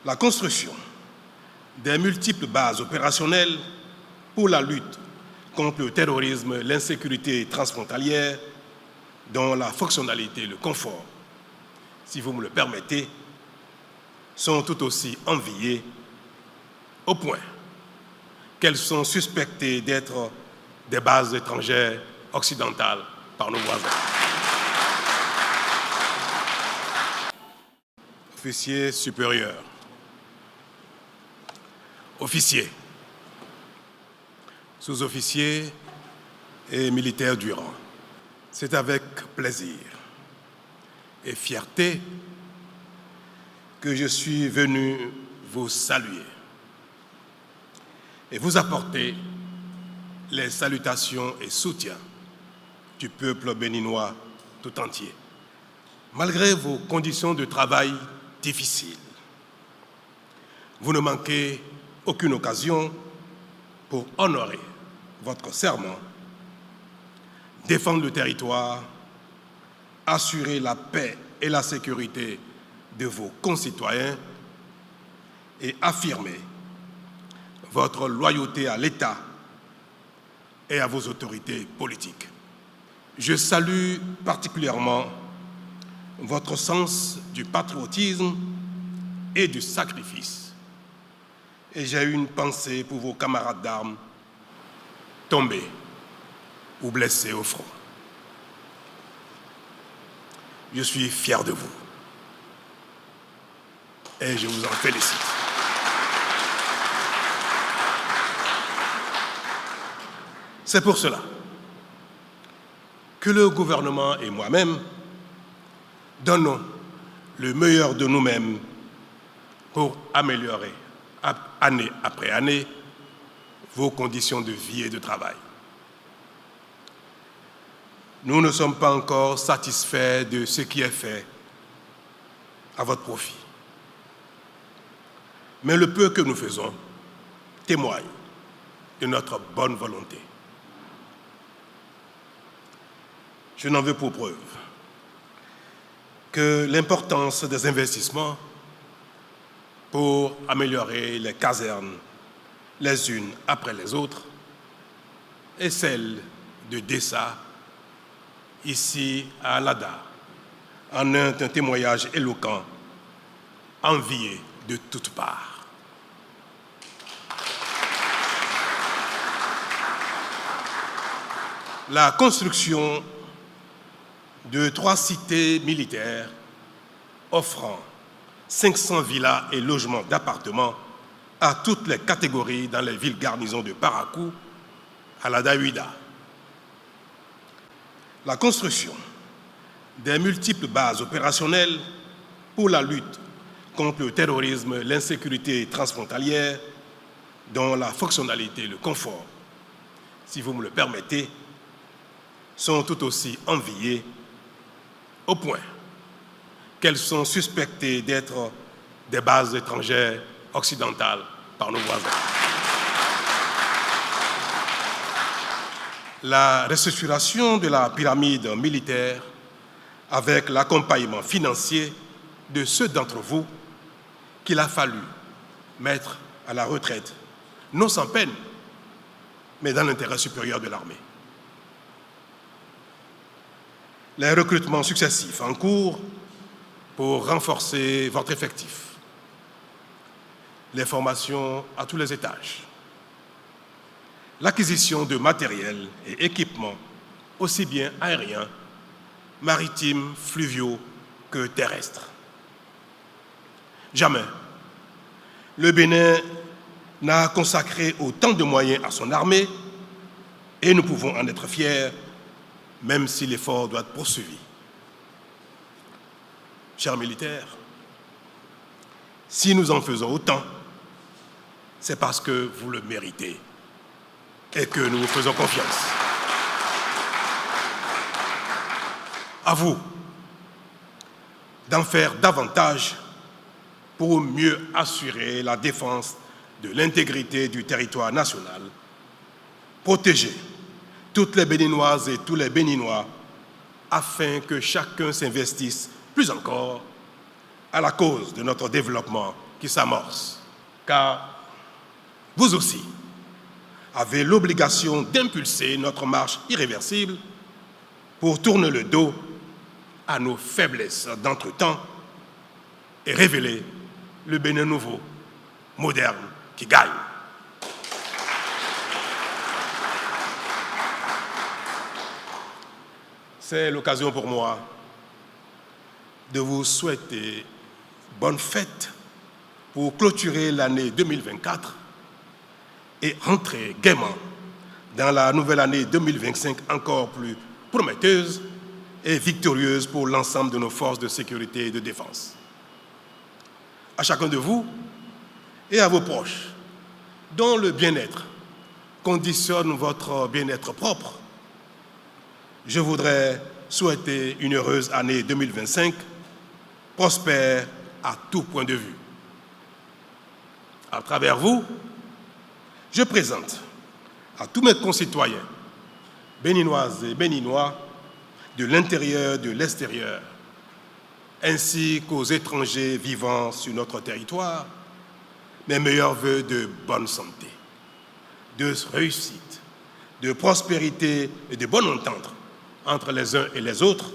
La construction des multiples bases opérationnelles pour la lutte contre le terrorisme, l'insécurité transfrontalière, dont la fonctionnalité et le confort, si vous me le permettez, sont tout aussi enviées au point qu'elles sont suspectées d'être des bases étrangères occidentales par nos voisins. Officiers supérieurs, officiers, sous-officiers et militaires du rang, c'est avec plaisir et fierté que je suis venu vous saluer et vous apporter les salutations et soutiens du peuple béninois tout entier. Malgré vos conditions de travail difficiles, vous ne manquez aucune occasion pour honorer votre serment, défendre le territoire, assurer la paix et la sécurité de vos concitoyens et affirmer votre loyauté à l'État et à vos autorités politiques. Je salue particulièrement votre sens du patriotisme et du sacrifice. Et j'ai une pensée pour vos camarades d'armes tombés ou blessés au front. Je suis fier de vous et je vous en félicite. C'est pour cela que le gouvernement et moi-même donnons le meilleur de nous-mêmes pour améliorer, année après année, vos conditions de vie et de travail. Nous ne sommes pas encore satisfaits de ce qui est fait à votre profit. Mais le peu que nous faisons témoigne de notre bonne volonté. Je n'en veux pour preuve que l'importance des investissements pour améliorer les casernes les unes après les autres et celle de Dessa, ici à Alada, en un témoignage éloquent, envié de toutes parts. La construction de 3 cités militaires offrant 500 villas et logements d'appartements à toutes les catégories dans les villes garnisons de Parakou, Alada Huida. La construction des multiples bases opérationnelles pour la lutte contre le terrorisme, l'insécurité transfrontalière, dont la fonctionnalité et le confort, si vous me le permettez, sont tout aussi enviées au point qu'elles sont suspectées d'être des bases étrangères occidentales par nos voisins. La restructuration de la pyramide militaire avec l'accompagnement financier de ceux d'entre vous qu'il a fallu mettre à la retraite, non sans peine, mais dans l'intérêt supérieur de l'armée. Les recrutements successifs en cours pour renforcer votre effectif, les formations à tous les étages, l'acquisition de matériel et équipements aussi bien aériens, maritimes, fluviaux que terrestres. Jamais le Bénin n'a consacré autant de moyens à son armée et nous pouvons en être fiers, même si l'effort doit être poursuivi. Chers militaires, si nous en faisons autant, c'est parce que vous le méritez et que nous vous faisons confiance. À vous d'en faire davantage pour mieux assurer la défense de l'intégrité du territoire national, protéger toutes les Béninoises et tous les Béninois afin que chacun s'investisse plus encore à la cause de notre développement qui s'amorce, car vous aussi avez l'obligation d'impulser notre marche irréversible pour tourner le dos à nos faiblesses d'entretemps et révéler le Bénin nouveau, moderne, qui gagne. C'est l'occasion pour moi de vous souhaiter bonne fête pour clôturer l'année 2024 et rentrer gaiement dans la nouvelle année 2025 encore plus prometteuse et victorieuse pour l'ensemble de nos forces de sécurité et de défense. À chacun de vous et à vos proches, dont le bien-être conditionne votre bien-être propre, je voudrais souhaiter une heureuse année 2025, prospère à tout point de vue. À travers vous, je présente à tous mes concitoyens, béninoises et béninois, de l'intérieur, de l'extérieur, ainsi qu'aux étrangers vivant sur notre territoire, mes meilleurs vœux de bonne santé, de réussite, de prospérité et de bonne entente entre les uns et les autres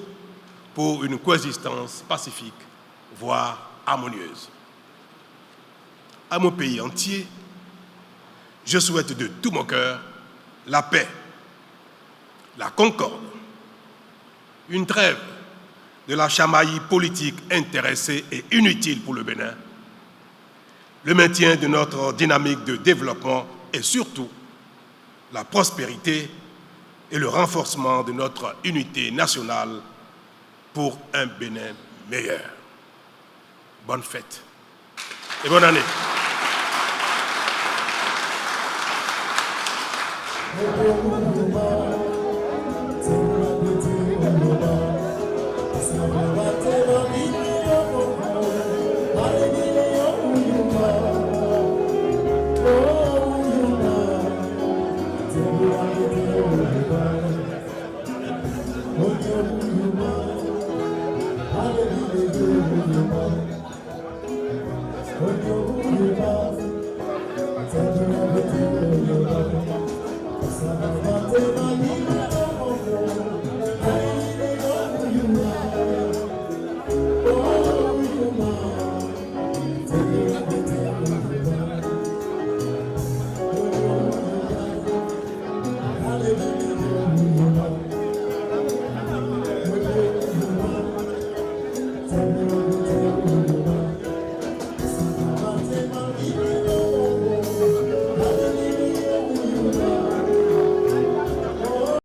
pour une coexistence pacifique, voire harmonieuse. À mon pays entier, je souhaite de tout mon cœur la paix, la concorde, une trêve de la chamaillerie politique intéressée et inutile pour le Bénin, le maintien de notre dynamique de développement et surtout la prospérité et le renforcement de notre unité nationale pour un Bénin meilleur. Bonne fête et bonne année.